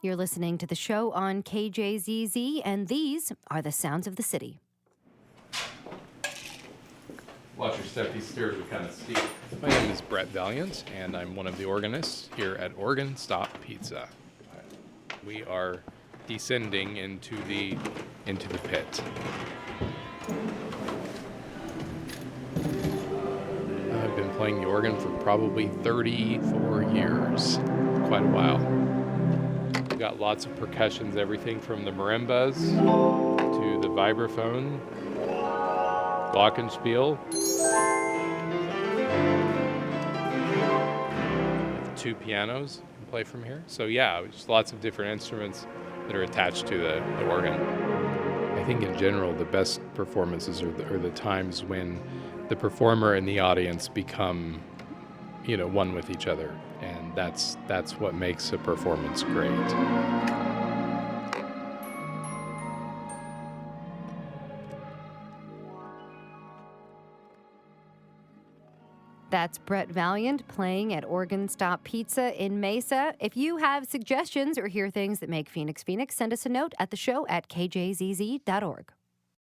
You're listening to the show on KJZZ, and these are the sounds of the city. Watch your step, these stairs are kind of steep. My name is Brett Valliant, and I'm one of the organists here at Organ Stop Pizza. We are descending into the pit. I've been playing the organ for probably 34 years, quite a while. We've got lots of percussions, everything from the marimbas to the vibraphone, glockenspiel. With 2 pianos you can play from here. So yeah, just lots of different instruments that are attached to the organ. I think in general the best performances are the times when the performer and the audience become, one with each other, and that's what makes a performance great. That's Brett Valliant playing at Organ Stop Pizza in Mesa. If you have suggestions or hear things that make Phoenix, send us a note at theshow@kjzz.org.